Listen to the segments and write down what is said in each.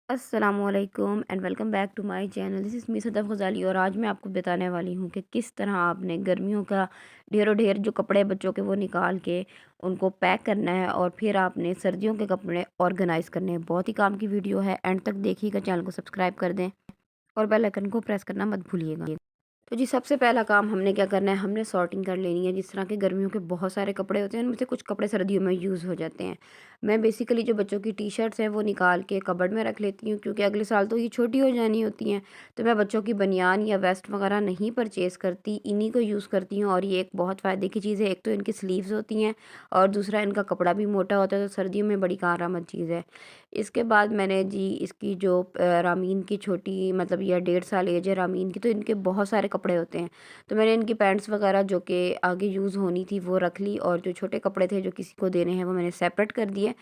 अस्सलामुअलैकुम and welcome back to my channel. This is me Sadaf Ghazali और आज मैं आपको बताने वाली हूँ कि किस तरह आपने गर्मियों का ढेरों ढेर जो कपड़े बच्चों के वो निकाल के उनको पैक करना है और फिर आपने सर्दियों के कपड़े ऑर्गेनाइज़ करने हैं। बहुत ही काम की वीडियो है, एंड तक देखिएगा। चैनल को सब्सक्राइब कर दें और बेल आइकन को प्रेस करना मत भूलिएगा। तो जी, सबसे पहला काम हमने क्या करना है, हमने सॉर्टिंग कर लेनी है। जिस तरह के गर्मियों के बहुत सारे कपड़े होते हैं, उनमें से कुछ कपड़े सर्दियों में यूज़ हो जाते हैं। मैं बेसिकली जो बच्चों की टी शर्ट्स हैं वो निकाल के कबर्ड में रख लेती हूँ, क्योंकि अगले साल तो ये छोटी हो जानी होती हैं। तो मैं बच्चों की बनियान या वेस्ट वगैरह नहीं परचेज़ करती, इन्हीं को यूज़ करती हूँ। और ये एक बहुत फ़ायदे की चीज़ है। एक तो इनकी स्लीव्स होती हैं और दूसरा इनका कपड़ा भी मोटा होता है, तो सर्दियों में बड़ी कारआमद चीज़ है। इसके बाद मैंने जी इसकी जो रामीन की छोटी, मतलब ये 1.5 साल एज है रामीन की, तो इनके बहुत सारे कपड़े होते हैं। तो मैंने इनकी पैंट्स वगैरह जो कि आगे यूज़ होनी थी वो रख ली, और जो छोटे कपड़े थे जो किसी को देने हैं वो मैंने सेपरेट कर दिए।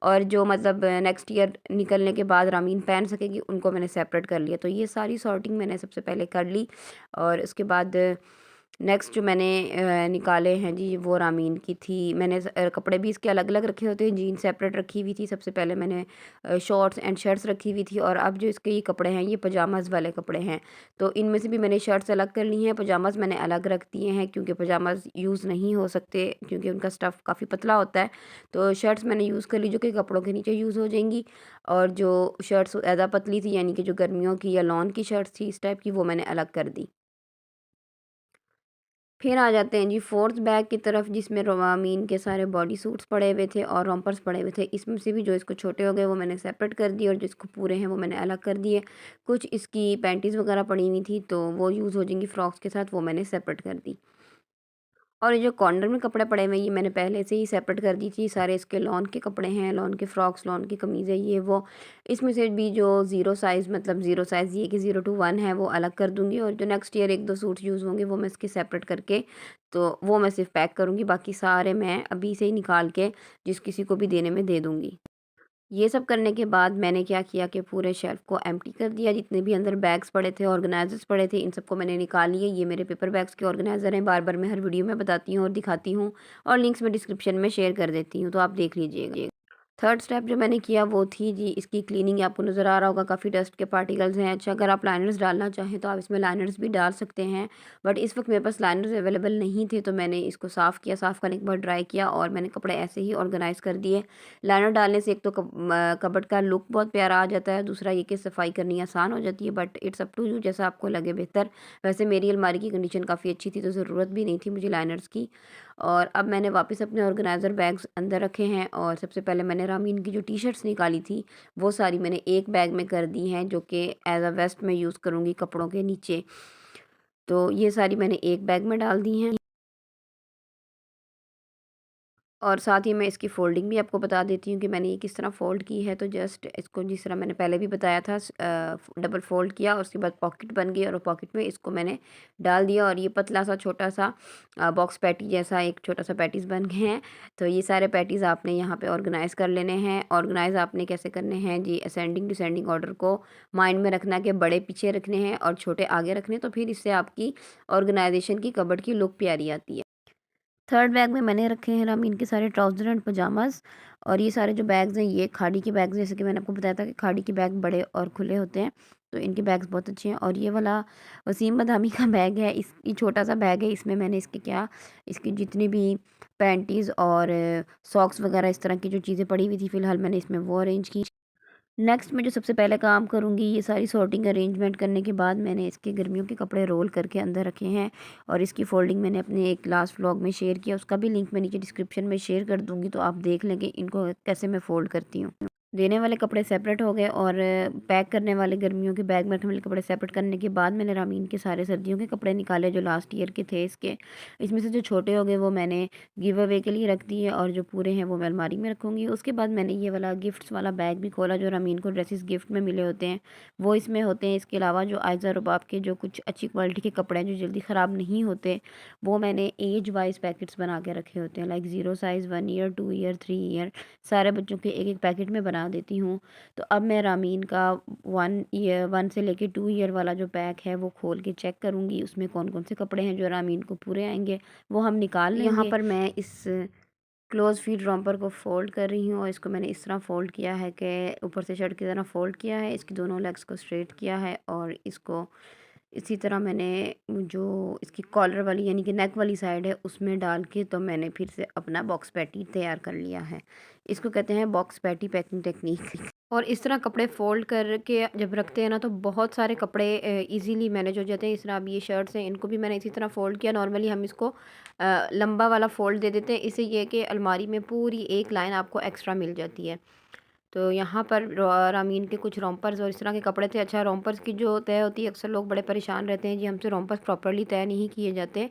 और जो मतलब नेक्स्ट ईयर निकलने के बाद रामीन पहन सकेगी उनको मैंने सेपरेट कर लिया। तो ये सारी सॉर्टिंग मैंने सबसे पहले कर ली। और उसके बाद नेक्स्ट जो मैंने निकाले हैं जी, वो रामीन की थी। मैंने कपड़े भी इसके अलग अलग रखे होते हैं। जीन्स सेपरेट रखी हुई थी सबसे पहले मैंने, शॉर्ट्स एंड शर्ट्स रखी हुई थी। और अब जो इसके ये कपड़े हैं ये पजामाज़ वाले कपड़े हैं। तो इनमें से भी मैंने शर्ट्स अलग कर ली हैं, पजामाज़ मैंने अलग रख दिए हैं, क्योंकि पजामाज़ यूज़ नहीं हो सकते क्योंकि उनका स्टफ़ काफ़ी पतला होता है। तो शर्ट्स मैंने यूज़ कर ली जो कि कपड़ों के नीचे यूज़ हो जाएंगी। और जो शर्ट्स ज़्यादा पतली थी, यानी कि जो गर्मियों की या लॉन की शर्ट्स थी इस टाइप की, वो मैंने अलग कर दी। फिर आ जाते हैं जी फोर्थ बैग की तरफ, जिसमें रवामीन के सारे बॉडी सूट्स पड़े हुए थे और रोम्पर्स पड़े हुए थे। इसमें से भी जो इसको छोटे हो गए वो मैंने सेपरेट कर दिए, और जो इसको पूरे हैं वो मैंने अलग कर दिए। कुछ इसकी पैंटीज़ वगैरह पड़ी हुई थी तो वो यूज़ हो जाएंगी फ्रॉक्स के साथ, वो मैंने सेपरेट कर दी। और ये जो कॉर्नर में कपड़े पड़े हुए हैं ये मैंने पहले से ही सेपरेट कर दी थी। सारे इसके लॉन के कपड़े हैं, लॉन के फ्रॉक्स, लॉन की कमीज़ है ये वो। इसमें से भी जो ज़ीरो साइज़, मतलब ज़ीरो साइज़ ये कि 0 to 1 है, वो अलग कर दूँगी। और जो नेक्स्ट ईयर 1-2 सूट यूज़ होंगे वो मैं इसके सेपरेट करके, तो वो मैं सिर्फ़ पैक करूँगी। बाकी सारे मैं अभी से ही निकाल के जिस किसी को भी देने में दे दूँगी। ये सब करने के बाद मैंने क्या किया कि पूरे शेल्फ़ को एम्प्टी कर दिया। जितने भी अंदर बैग्स पड़े थे, ऑर्गेनाइज़र्स पड़े थे, इन सबको मैंने निकाल लिए। ये मेरे पेपर बैग्स के ऑर्गेनाइज़र हैं। बार-बार मैं हर वीडियो में बताती हूँ और दिखाती हूँ, और लिंक्स मैं डिस्क्रिप्शन में शेयर कर देती हूँ, तो आप देख लीजिएगा। थर्ड स्टेप जो मैंने किया वो थी जी इसकी क्लीनिंग। आपको नज़र आ रहा होगा काफ़ी डस्ट के पार्टिकल्स हैं। अच्छा, अगर आप लाइनर्स डालना चाहें तो आप इसमें लाइनर्स भी डाल सकते हैं, बट इस वक्त मेरे पास लाइनर्स अवेलेबल नहीं थे, तो मैंने इसको साफ़ किया। साफ़ करने के बाद ड्राई किया और मैंने कपड़े ऐसे ही ऑर्गेनाइज़ कर दिए। लाइनर डालने से एक तो कबर्ड का लुक बहुत प्यारा आ जाता है, दूसरा ये कि सफाई करनी आसान हो जाती है। But it's up to you, जैसा आपको लगे बेहतर। वैसे मेरी अलमारी की कंडीशन काफ़ी अच्छी थी, तो ज़रूरत भी नहीं थी मुझे लाइनर्स की। और अब मैंने वापस अपने ऑर्गेनाइज़र बैग्स अंदर रखे हैं, और सबसे पहले मैंने रामीन की जो टी शर्ट्स निकाली थी वो सारी मैंने एक बैग में कर दी हैं, जो कि एज अ वेस्ट में यूज़ करूँगी कपड़ों के नीचे। तो ये सारी मैंने एक बैग में डाल दी हैं। और साथ ही मैं इसकी फ़ोल्डिंग भी आपको बता देती हूँ कि मैंने ये किस तरह फ़ोल्ड की है। तो जस्ट इसको जिस तरह मैंने पहले भी बताया था, डबल फ़ोल्ड किया और उसके बाद पॉकेट बन गई, और पॉकेट में इसको मैंने डाल दिया। और ये पतला सा छोटा सा बॉक्स पैटी जैसा एक छोटा सा पैटीज़ बन गए हैं। तो ये सारे पैटीज़ आपने यहाँ पे ऑर्गेनाइज़ कर लेने हैं। ऑर्गेनाइज़ आपने कैसे करने हैं जी, असेंडिंग डिसेंडिंग ऑर्डर को माइंड में रखना कि बड़े पीछे रखने हैं और छोटे आगे रखने, तो फिर इससे आपकी ऑर्गेनाइजेशन की कबर्ड की लुक प्यारी आती है। थर्ड बैग में मैंने रखे हैं रामीन के सारे ट्राउज़र एंड पजामाज़। और ये सारे जो बैग्स हैं ये खाड़ी के बैग्स, जैसे कि मैंने आपको बताया था कि खाड़ी के बैग बड़े और खुले होते हैं, तो इनके बैग्स बहुत अच्छे हैं। और ये वाला वसीम बदामी का बैग है, इस ये छोटा सा बैग है। इसमें मैंने इसकी जितनी भी पैंटीज़ और सॉक्स वगैरह इस तरह की जो चीज़ें पड़ी हुई थी फ़िलहाल मैंने इसमें वो अरेंज की। नेक्स्ट मैं जो सबसे पहले काम करूँगी, ये सारी सॉर्टिंग अरेंजमेंट करने के बाद मैंने इसके गर्मियों के कपड़े रोल करके अंदर रखे हैं। और इसकी फ़ोल्डिंग मैंने अपने एक लास्ट व्लॉग में शेयर किया, उसका भी लिंक मैं नीचे डिस्क्रिप्शन में शेयर कर दूँगी, तो आप देख लें कि इनको कैसे मैं फ़ोल्ड करती हूँ। देने वाले कपड़े सेपरेट हो गए, और पैक करने वाले गर्मियों के बैग में रखने वाले कपड़े सेपरेट करने के बाद मैंने रामीन के सारे सर्दियों के कपड़े निकाले जो लास्ट ईयर के थे इसके। इसमें से जो छोटे हो गए वो मैंने गिव अवे के लिए रख दिए, और जो पूरे हैं वो मैं अलमारी में रखूँगी। उसके बाद मैंने ये वाला गिफ्ट्स वाला बैग भी खोला जो रामीन को ड्रेसेस गिफ्ट में मिले होते हैं, वो इसमें होते हैं। इसके अलावा जो आयज़ा रुबाब के जो कुछ अच्छी क्वालिटी के कपड़े हैं जो जल्दी ख़राब नहीं होते, वो मैंने एज वाइज पैकेट्स बना के रखे होते हैं, like 0 size, 1 year, 2 year, 3 year, सारे बच्चों के एक एक पैकेट में बना देती हूँ। तो अब मैं रामीन का 1 से लेके 2 ईयर वाला जो पैक है वो खोल के चेक करूँगी, उसमें कौन कौन से कपड़े हैं जो रामीन को पूरे आएंगे, वो हम निकाल लेंगे। यहाँ पर मैं इस क्लोज़ फिट रॉम्पर को फ़ोल्ड कर रही हूँ और इसको मैंने इस तरह फ़ोल्ड किया है कि ऊपर से शर्ट की तरह फ़ोल्ड किया है, इसकी दोनों लेग्स को स्ट्रेट किया है और इसको इसी तरह मैंने जो इसकी कॉलर वाली यानी कि नेक वाली साइड है उसमें डाल के तो मैंने फिर से अपना बॉक्स पैटी तैयार कर लिया है। इसको कहते हैं बॉक्स पैटी पैकिंग टेक्नीक। और इस तरह कपड़े फ़ोल्ड करके जब रखते हैं ना तो बहुत सारे कपड़े ईज़िली मैनेज हो जाते हैं। इस तरह अब ये शर्ट्स हैं, इनको भी मैंने इसी तरह फ़ोल्ड किया। नॉर्मली हम इसको लंबा वाला फ़ोल्ड दे देते हैं, इससे ये है कि अलमारी में पूरी एक लाइन आपको एक्स्ट्रा मिल जाती है। तो यहाँ पर रामीन के कुछ रोम्पर्स और इस तरह के कपड़े थे। अच्छा, रोम्पर्स की जो तय होती है, अक्सर लोग बड़े परेशान रहते हैं जी, हमसे रोम्पर्स प्रॉपर्ली तय नहीं किए जाते।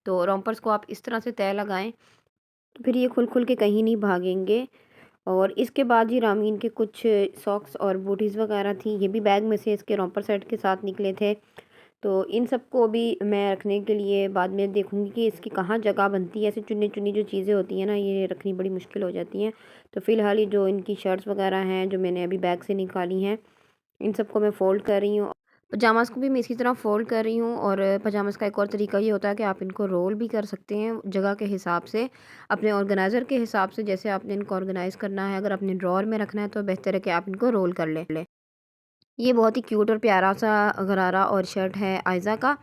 तो रोम्पर्स को आप इस तरह से तय लगाएँ, तो फिर ये खुल-खुल के कहीं नहीं भागेंगे। और इसके बाद जी रामीन के कुछ सॉक्स और बूटीज़ वगैरह थी, ये भी बैग में से इसके रोम्पर सेट के साथ निकले थे। तो इन सबको भी मैं रखने के लिए बाद में देखूँगी कि इसकी कहाँ जगह बनती है। ऐसे चुनी-चुनी जो चीज़ें होती हैं ना, ये रखनी बड़ी मुश्किल हो जाती हैं। तो फ़िलहाल ये जो इनकी शर्ट्स वगैरह हैं, जो मैंने अभी बैग से निकाली हैं, इन सबको मैं फ़ोल्ड कर रही हूँ। पजामाज़ को भी मैं इसी तरह फ़ोल्ड कर रही हूँ और पजामाज़ का एक और तरीका ये होता है कि आप इनको रोल भी कर सकते हैं जगह के हिसाब से, अपने ऑर्गेनाइज़र के हिसाब से, जैसे आपने इनको ऑर्गेनाइज़ करना है। अगर आपने ड्रॉअर में रखना है तो बेहतर है कि आप इनको रोल कर लें। ये बहुत ही क्यूट और प्यारा-सा गरारा और शर्ट है आयज़ा का,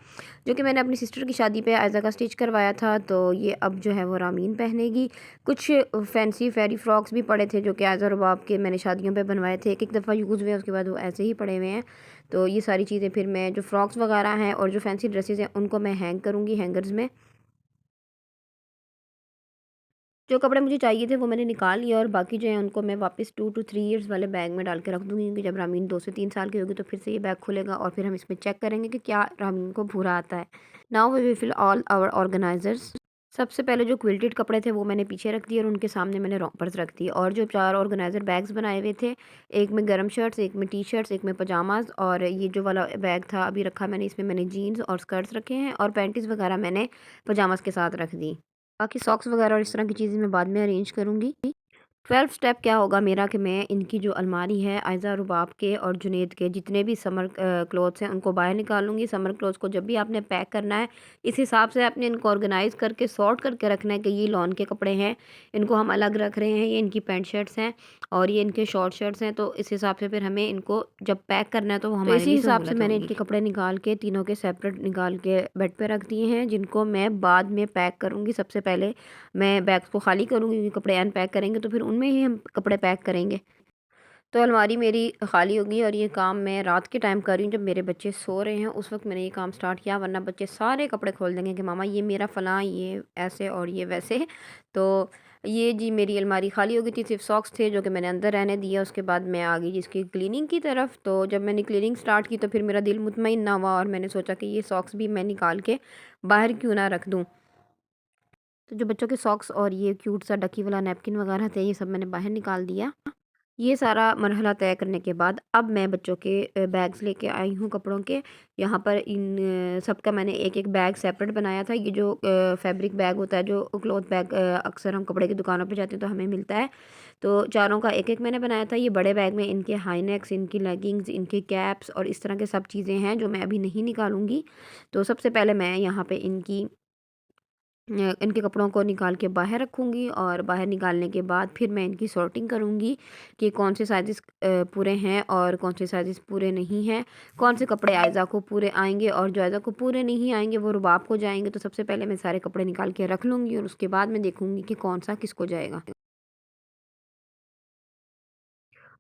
जो कि मैंने अपनी सिस्टर की शादी पे आयज़ा का स्टिच करवाया था। तो ये अब जो है वो रामीन पहनेगी। कुछ फैंसी फेरी फ्रॉक्स भी पड़े थे जो कि आयज़ा रुबाब के मैंने शादियों पे बनवाए थे। एक-एक दफ़ा यूज़ हुए, उसके बाद वो ऐसे ही पड़े हुए हैं। तो ये सारी चीज़ें फिर मैं जो फ्रॉक्स वगैरह हैं और जो फैंसी ड्रेसेस हैं उनको मैं हैंग करूँगी हैंगर्स में। जो कपड़े मुझे चाहिए थे वो मैंने निकाल लिया और बाकी जो है उनको मैं वापस 2 टू 3 इयर्स वाले बैग में डाल के रख दूँगी, क्योंकि जब रामीन 2 से 3 साल की होगी तो फिर से ये बैग खुलेगा और फिर हम इसमें चेक करेंगे कि क्या रामीन को भूरा आता है। Now we will fill all our organisers. सबसे पहले जो क्विल्टेड कपड़े थे वो मैंने पीछे रख दिए और उनके सामने मैंने रॉपर्स रख दिए और जो 4 ऑर्गेनाइज़र बैग्स बनाए हुए थे, एक में गरम शर्ट्स, एक में टी-शर्ट्स, एक में पजामाज़ और ये जो वाला बैग था अभी रखा मैंने, इसमें मैंने जीन्स और स्कर्ट्स रखे हैं और पैंटीज़ वगैरह मैंने पजामाज़ के साथ रख दी। बाकी सॉक्स वगैरह और इस तरह की चीज़ें मैं बाद में अरेंज करूँगी। 12 स्टेप क्या होगा मेरा कि मैं इनकी जो अलमारी है आयज़ा रुबाब के और जुनैद के जितने भी समर क्लॉथ्स हैं उनको बाहर निकालूँगी। समर क्लॉथ्स को जब भी आपने पैक करना है, इस हिसाब से आपने इनको ऑर्गेनाइज़ करके सॉर्ट करके रखना है कि ये लॉन के कपड़े हैं, इनको हम अलग रख रहे हैं, ये इनकी पैंट शर्ट्स हैं और ये इनके शॉर्ट शर्ट्स हैं। तो इस हिसाब से फिर हमें इनको जब पैक करना है तो वो हमारे लिए हिसाब से मैंने इनके कपड़े निकाल के तीनों के सेपरेट निकाल के बेड पे रख दिए हैं, जिनको मैं बाद में पैक करूँगी। सबसे पहले मैं बैग्स को खाली करूँगी क्योंकि कपड़े अनपैक करेंगे तो फिर उनमें ही हम कपड़े पैक करेंगे। तो अलमारी मेरी खाली हो गई और ये काम मैं रात के टाइम कर रही हूँ जब मेरे बच्चे सो रहे हैं, उस वक़्त मैंने ये काम स्टार्ट किया, वरना बच्चे सारे कपड़े खोल देंगे कि मामा ये मेरा फ़लाँ, ये ऐसे और ये वैसे। तो ये जी मेरी अलमारी खाली हो गई थी, सिर्फ़ सॉक्स थे जो कि मैंने अंदर रहने दिया। उसके बाद मैं आ गई जी इसकी क्लीनिंग की तरफ। तो जब मैंने क्लीनिंग स्टार्ट की तो फिर मेरा दिल मुतमईन ना हुआ और मैंने सोचा कि ये सॉक्स भी मैं निकाल के बाहर क्यों ना रख दूँ। तो जो बच्चों के सॉक्स और ये क्यूट सा डकी वाला नैपकिन वगैरह थे, ये सब मैंने बाहर निकाल दिया। ये सारा मरहला तय करने के बाद अब मैं बच्चों के बैग्स लेके आई हूँ कपड़ों के। यहाँ पर इन सबका मैंने एक-एक बैग सेपरेट बनाया था। ये जो फैब्रिक बैग होता है, जो क्लॉथ बैग अक्सर हम कपड़े की दुकानों पे जाते हैं तो हमें मिलता है। तो चारों का एक-एक मैंने बनाया था। ये बड़े बैग में इनके हाई नेक्स, इनकी लेगिंग्स, इनके कैप्स और इस तरह के सब चीज़ें हैं जो मैं अभी नहीं निकालूँगी। तो सबसे पहले मैं यहाँ पे इनके कपड़ों को निकाल के बाहर रखूँगी और बाहर निकालने के बाद फिर मैं इनकी सॉर्टिंग करूँगी कि कौन से साइज़ेस पूरे हैं और कौन से साइज़ेस पूरे नहीं हैं। कौन से कपड़े आयज़ा को पूरे आएँगे और जो आयज़ा को पूरे नहीं आएँगे वो रुबाब को जाएँगे। तो सबसे पहले मैं सारे कपड़े निकाल के रख लूँगी और उसके बाद मैं देखूँगी कि कौन-सा किसको जाएगा।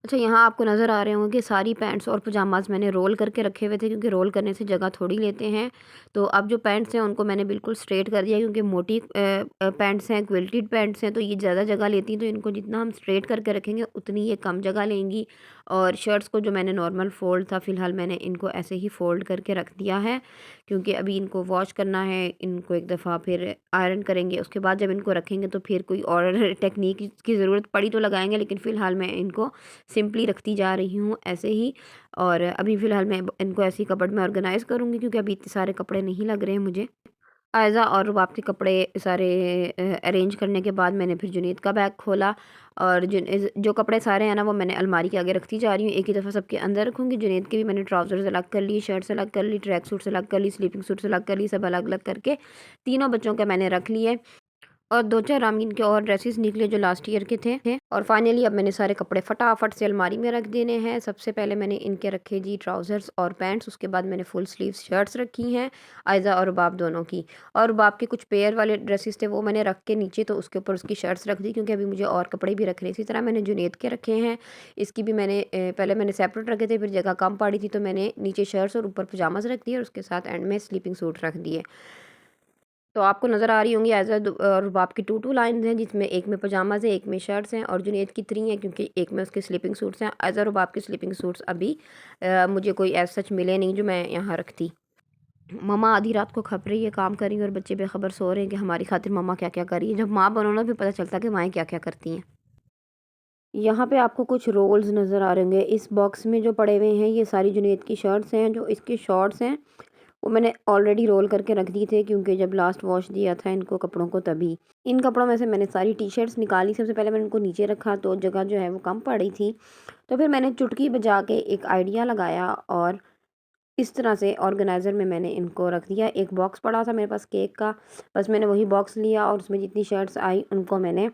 अच्छा, यहाँ आपको नज़र आ रहे होंगे कि सारी पैंट्स और पजामाज़ मैंने रोल करके रखे हुए थे, क्योंकि रोल करने से जगह थोड़ी लेते हैं। तो अब जो पैंट्स हैं उनको मैंने बिल्कुल स्ट्रेट कर दिया, क्योंकि मोटी पैंट्स हैं, क्विल्टेड पैंट्स हैं तो ये ज़्यादा जगह लेती हैं। तो इनको जितना हम स्ट्रेट करके रखेंगे उतनी ये कम जगह लेंगी। और शर्ट्स को जो मैंने नॉर्मल फ़ोल्ड था, फ़िलहाल मैंने इनको ऐसे ही फ़ोल्ड करके रख दिया है, क्योंकि अभी इनको वॉश करना है, इनको एक दफ़ा फिर आयरन करेंगे। उसके बाद जब इनको रखेंगे तो फिर कोई और टेक्नीक की ज़रूरत पड़ी तो लगाएँगे, लेकिन फ़िलहाल मैं इनको सिंपली रखती जा रही हूँ ऐसे ही। और अभी फ़िलहाल मैं इनको ऐसे ही कबर्ड में ऑर्गेनाइज़ करूँगी, क्योंकि अभी इतने सारे कपड़े नहीं लग रहे हैं मुझे। आयज़ा और रुबाब के कपड़े सारे अरेंज करने के बाद मैंने फिर जुनैद का बैग खोला और जो कपड़े सारे हैं ना वो मैंने अलमारी के आगे रखती जा रही हूँ। एक ही दफ़ा सबके अंदर रखूँगी। जुनैद के भी मैंने ट्राउज़र्स अलग कर लिए, शर्ट्स अलग कर ली, ट्रैक सूट्स अलग कर ली, स्लीपिंग सूट्स अलग कर ली, सब अलग-अलग करके तीनों बच्चों के मैंने रख लिए। और 2-4 रामीन के और ड्रेसेस निकले जो लास्ट ईयर के थे। और फाइनली अब मैंने सारे कपड़े फटाफट से अलमारी में रख देने हैं। सबसे पहले मैंने इनके रखे जी ट्राउज़र्स और पैंट्स, उसके बाद मैंने फुल स्लीव्स शर्ट्स रखी हैं आयज़ा और रुबाब दोनों की। और रुबाब के कुछ पेयर वाले ड्रेसेस थे वो मैंने रख के नीचे तो उसके ऊपर उसकी शर्ट्स रख दी, क्योंकि अभी मुझे और कपड़े भी रखने। इसी तरह मैंने जुनैद के रखे हैं, इसकी भी मैंने पहले मैंने सेपरेट रखे थे, फिर जगह कम पड़ी थी तो मैंने नीचे शर्ट्स और ऊपर पजामाज रख दिए और उसके साथ एंड में स्लीपिंग सूट रख दिए। तो आपको नज़र आ रही होंगी रुबाब की 2 लाइन्स हैं, जिसमें एक में पजामाज़ हैं, एक में शर्ट्स हैं, और जुनैद की 3 हैं क्योंकि एक में उसके स्लीपिंग सूट्स हैं। रुबाब के स्लीपिंग सूट्स अभी मुझे कोई एज़ सच मिले नहीं जो मैं यहाँ रखती। मम्मा आधी रात को खप रही है, काम कर रही है और बच्चे बेखबर सो रहे हैं कि हमारी खातिर मम्मा क्या-क्या कर रही है। जब माँ बनो ना फिर पता चलता है कि माएँ क्या-क्या करती हैं। यहाँ पे आपको कुछ रोल्स नज़र आ रहे होंगे। इस बॉक्स में जो पड़े हुए हैं ये सारी जुनैद की शर्ट्स हैं। जो इसके शॉर्ट्स हैं वो मैंने ऑलरेडी रोल करके रख दिए थे, क्योंकि जब लास्ट वॉश दिया था इनको कपड़ों को तभी। इन कपड़ों में से मैंने सारी टी-शर्ट्स निकाली। सबसे पहले मैंने उनको नीचे रखा तो जगह जो है वो कम पड़ी थी। तो फिर मैंने चुटकी बजा के एक आइडिया लगाया और इस तरह से ऑर्गेनाइज़र में मैंने इनको रख दिया। एक बॉक्स पड़ा था मेरे पास केक का, बस मैंने वही बॉक्स लिया और उसमें जितनी शर्ट्स आई उनको मैंने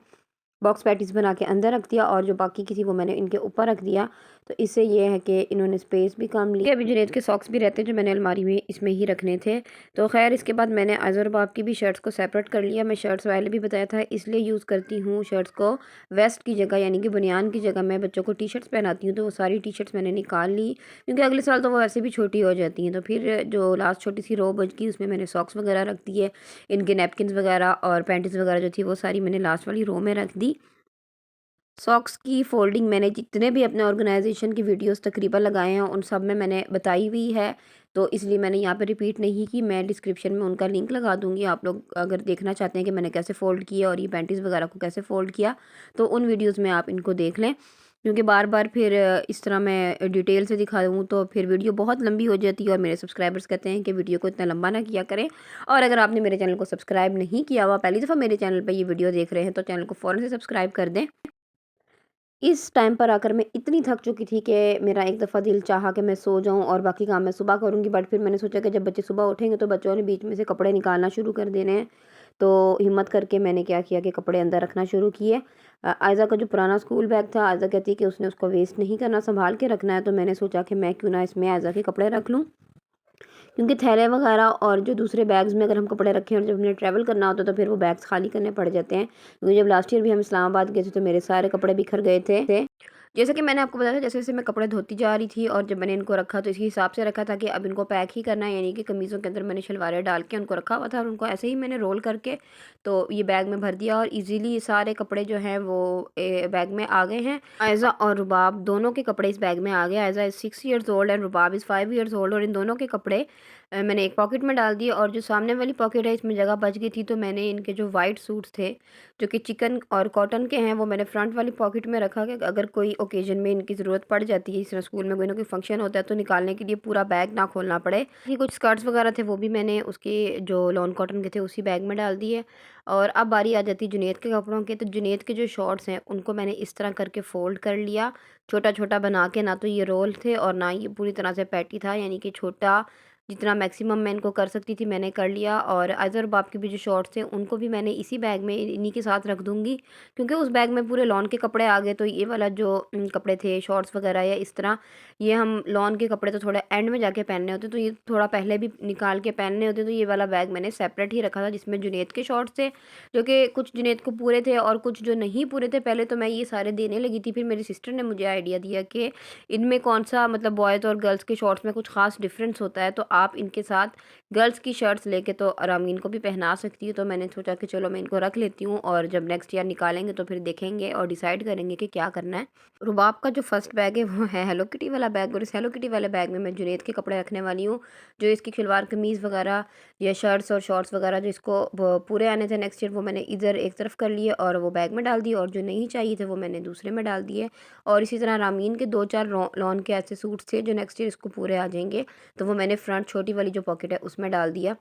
बॉक्स पैटीज़ बना के अंदर रख दिया और जो बाकी की थी वो मैंने इनके ऊपर रख दिया। तो इससे ये है कि इन्होंने स्पेस भी कम ली। अभी जुनैद के सॉक्स भी रहते जो मैंने अलमारी में इसमें ही रखने थे। तो ख़ैर इसके बाद मैंने अज़हर बाब की भी शर्ट्स को सेपरेट कर लिया। मैं शर्ट्स पहले भी बताया था इसलिए यूज़ करती हूँ शर्ट्स को वेस्ट की जगह, यानी कि बनियान की जगह मैं बच्चों को टी-शर्ट्स पहनाती हूँ। तो वो सारी टी-शर्ट्स मैंने निकाल ली, क्योंकि अगले साल तो वो वैसे भी छोटी हो जाती हैं। तो फिर जो लास्ट छोटी सी रो बच गई उसमें मैंने सॉक्स वगैरह रख दिए। इनके नैपकिन्स वगैरह और पैंटीज़ वगैरह जो थी वो सारी मैंने लास्ट वाली रो में रख दी। सॉक्स की फ़ोल्डिंग मैंने जितने भी अपने ऑर्गेनाइज़ेशन की वीडियोस तकरीबन लगाए हैं उन सब में मैंने बताई हुई है, तो इसलिए मैंने यहाँ पे रिपीट नहीं की। मैं डिस्क्रिप्शन में उनका लिंक लगा दूँगी, आप लोग अगर देखना चाहते हैं कि मैंने कैसे फ़ोल्ड किया और ये पैंटीज़ वगैरह को कैसे फ़ोल्ड किया तो उन वीडियोज़ में आप इनको देख लें। क्योंकि बार-बार फिर इस तरह मैं डिटेल से दिखा दूँ तो फिर वीडियो बहुत लंबी हो जाती है और मेरे सब्सक्राइबर्स कहते हैं कि वीडियो को इतना लंबा ना किया करें। और अगर आपने मेरे चैनल को सब्सक्राइब नहीं किया हुआ, पहली दफ़ा मेरे चैनल पे ये वीडियो देख रहे हैं, तो चैनल को फ़ौरन से सब्सक्राइब कर दें। इस टाइम पर आकर मैं इतनी थक चुकी थी कि मेरा एक दफ़ा दिल चाहा कि मैं सो जाऊं और बाकी काम मैं सुबह करूंगी, बट फिर मैंने सोचा कि जब बच्चे सुबह उठेंगे तो बच्चों ने बीच में से कपड़े निकालना शुरू कर देने हैं। तो हिम्मत करके मैंने क्या किया कि कपड़े अंदर रखना शुरू किए। आयज़ा का जो पुराना स्कूल बैग था, आयज़ा कहती है कि उसने उसको वेस्ट नहीं करना, संभाल के रखना है। तो मैंने सोचा कि मैं क्यों ना इसमें आयज़ा के कपड़े रख लूँ, क्योंकि थैले वगैरह और जो दूसरे बैग्स में अगर हम कपड़े रखें और जब हमने ट्रैवल करना होता है तो फिर वो बैग्स खाली करने पड़ जाते हैं। क्योंकि जब लास्ट ईयर भी हम इस्लामाबाद गए थे तो मेरे सारे कपड़े बिखर गए थे। जैसे कि मैंने आपको बताया था, जैसे-जैसे मैं कपड़े धोती जा रही थी और जब मैंने इनको रखा तो इसी हिसाब से रखा था कि अब इनको पैक ही करना है, यानी कि कमीज़ों के अंदर मैंने शलवारें डाल के उनको रखा हुआ था और उनको ऐसे ही मैंने रोल करके तो ये बैग में भर दिया और इजीली सारे कपड़े जो हैं वो बैग में आ गए हैं। आयज़ा और रुबाब दोनों के कपड़े इस बैग में आ गए। Aiza is 6 years old and Rubab is 5 years old, और इन दोनों के कपड़े मैंने एक पॉकेट में डाल दिए और जो सामने वाली पॉकेट है इसमें जगह बच गई थी तो मैंने इनके जो वाइट सूट्स थे जो कि चिकन और कॉटन के हैं वो मैंने फ्रंट वाली पॉकेट में रखा कि अगर कोई ओकेजन में इनकी ज़रूरत पड़ जाती है, इस तरह स्कूल में कोई ना कोई फंक्शन होता है तो निकालने के लिए पूरा बैग ना खोलना पड़े। ये कुछ स्कर्ट्स वगैरह थे वो भी मैंने उसके जो लॉन कॉटन के थे उसी बैग में डाल दिए। और अब बारी आ जाती है जुनैद के कपड़ों के। तो जुनैद के जो शॉर्ट्स हैं उनको मैंने इस तरह करके फ़ोल्ड कर लिया, छोटा-छोटा बना के। ना तो ये रोल थे और ना ये पूरी तरह से पैटी था, यानी कि छोटा जितना मैक्सिमम मैं इनको कर सकती थी मैंने कर लिया। और अज़हर बाब के भी जो शॉर्ट्स थे उनको भी मैंने इसी बैग में इन्हीं के साथ रख दूँगी, क्योंकि उस बैग में पूरे लॉन के कपड़े आ गए। तो ये वाला जो कपड़े थे शॉर्ट्स वगैरह या इस तरह, ये हम लॉन के कपड़े तो थोड़ा एंड में जाके पहनने होते, तो ये थोड़ा पहले भी निकाल के पहनने होते। तो ये वाला बैग मैंने सेपरेट ही रखा था जिसमें जुनैद के शॉर्ट्स थे, जो कि कुछ जुनैद को पूरे थे और कुछ जो नहीं पूरे थे। पहले तो मैं ये सारे देने लगी थी, फिर मेरी सिस्टर ने मुझे आइडिया दिया कि इनमें कौन-सा मतलब बॉयज़ और गर्ल्स के शॉर्ट्स में कुछ ख़ास डिफ़रेंस होता है, तो आप इनके साथ गर्ल्स की शर्ट्स लेके तो रामीन को भी पहना सकती है। तो मैंने सोचा कि चलो मैं इनको रख लेती हूँ और जब नेक्स्ट ईयर निकालेंगे तो फिर देखेंगे और डिसाइड करेंगे कि क्या करना है। रुबाब का जो फर्स्ट बैग है वो है हेलो किटी वाला बैग, और इस हेलो किटी वाले बैग में मैं जुनैद के कपड़े रखने वाली हूँ। जो इसकी शलवार कमीज़ वगैरह या शर्ट्स और शॉर्ट्स वगैरह जो इसको पूरे आने थे नेक्स्ट ईयर, वो मैंने इधर एक तरफ कर लिए और वो बैग में डाल दिए, और जो नहीं चाहिए थे वो मैंने दूसरे में डाल दिए। और इसी तरह रामीन के 2-4 लॉन के ऐसे सूट्स थे जो नेक्स्ट ईयर इसको पूरे आ जाएंगे, तो वो मैंने फ्रंट छोटी वाली जो पॉकेट है उसमें डाल दिया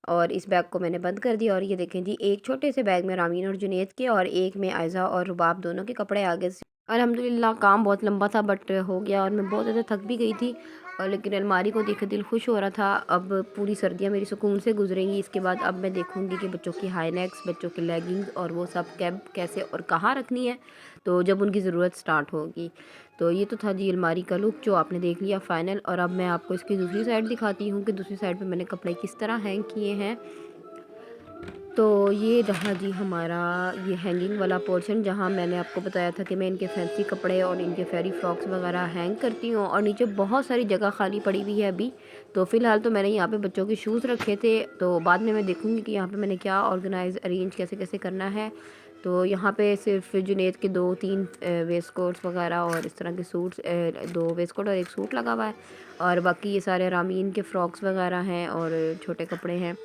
और इस बैग को मैंने बंद कर दिया। और ये देखें जी, एक छोटे से बैग में रामीन और जुनैद के और एक में आयज़ा और रुबाब दोनों के कपड़े आ गए। अल्हम्दुलिल्लाह काम बहुत लंबा था बट हो गया और मैं बहुत ज़्यादा थक भी गई थी। और लेकिन अलमारी को देख के दिल खुश हो रहा था। अब पूरी सर्दियाँ मेरी सुकून से गुजरेंगी। इसके बाद अब मैं देखूंगी कि बच्चों की हाई नेक्स, बच्चों की लेगिंग्स और वो सब कैब कैसे और कहाँ रखनी है, तो जब उनकी ज़रूरत स्टार्ट होगी। तो ये तो था जी अलमारी का लुक जो आपने देख लिया फ़ाइनल। और अब मैं आपको इसकी दूसरी साइड दिखाती हूँ कि दूसरी साइड पर मैंने कपड़े किस तरह हैंग किए हैं। तो ये रहा जी हमारा ये हैंगिंग वाला पोर्शन, जहाँ मैंने आपको बताया था कि मैं इनके फैंसी कपड़े और इनके फेरी फ्रॉक्स वगैरह हैंग करती हूँ। और नीचे बहुत सारी जगह खाली पड़ी हुई है अभी। तो फ़िलहाल तो मैंने यहाँ पे बच्चों के शूज़ रखे थे, तो बाद में मैं देखूँगी कि यहाँ पे मैंने क्या ऑर्गेनाइज़ अरेंज कैसे कैसे करना है। तो यहाँ पे सिर्फ जुनैद के 2-3 वेस्ट कोट्स वगैरह और इस तरह के सूट्स, 2 वेस्ट कोट और 1 सूट लगा हुआ है। और बाकी ये सारे रामीन के फ़्रॉक्स वगैरह हैं और छोटे कपड़े हैं।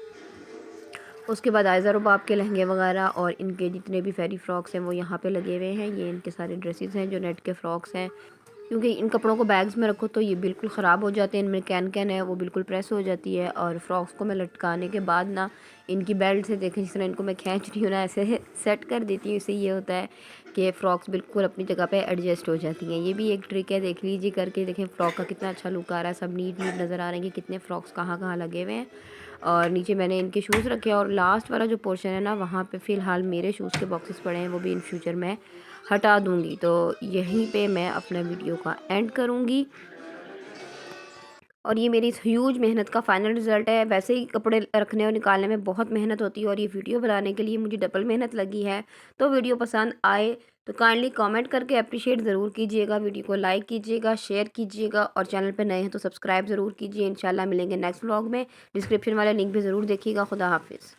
उसके बाद आयज़ा रुबाब के लहंगे वगैरह और इनके जितने भी फेरी फ्रॉक्स हैं वो यहाँ पे लगे हुए हैं। ये इनके सारे ड्रेसेस हैं जो नेट के फ़्रॉक्स हैं, क्योंकि इन कपड़ों को बैग्स में रखो तो ये बिल्कुल ख़राब हो जाते हैं। इनमें कैन कैन है वो बिल्कुल प्रेस हो जाती है। और फ्रॉक्स को मैं लटकाने के बाद ना इनकी बेल्ट से देखें, जिस तरह इनको मैं खींच रही हूँ ना, ऐसे सेट कर देती हूँ। इससे ये होता है कि फ़्रॉक्स बिल्कुल अपनी जगह पे एडजस्ट हो जाती हैं। ये भी एक ट्रिक है, देख लीजिए करके। देखें फ़्रॉक का कितना अच्छा लुक आ रहा है, सब नीट नीट नज़र आ रहे हैं कि कितने फ़्रॉक्स कहाँ कहाँ लगे हुए हैं। और नीचे मैंने इनके शूज़ रखे हैं और लास्ट वाला जो पोर्शन है ना, वहाँ पे फ़िलहाल मेरे शूज़ के बॉक्सेस पड़े हैं, वो भी इन फ्यूचर मैं हटा दूँगी। तो यहीं पे मैं अपना वीडियो का एंड करूँगी। और ये मेरी इस ह्यूज मेहनत का फाइनल रिज़ल्ट है। वैसे ही कपड़े रखने और निकालने में बहुत मेहनत होती है और ये वीडियो बनाने के लिए मुझे डबल मेहनत लगी है। तो वीडियो पसंद आए तो काइंडली कमेंट करके अप्रिशिएट ज़रूर कीजिएगा, वीडियो को लाइक कीजिएगा, शेयर कीजिएगा और चैनल पे नए हैं तो सब्सक्राइब ज़रूर कीजिए। इंशाल्लाह मिलेंगे नेक्स्ट व्लॉग में। डिस्क्रिप्शन वाला लिंक भी ज़रूर देखिएगा। खुदा हाफिज़।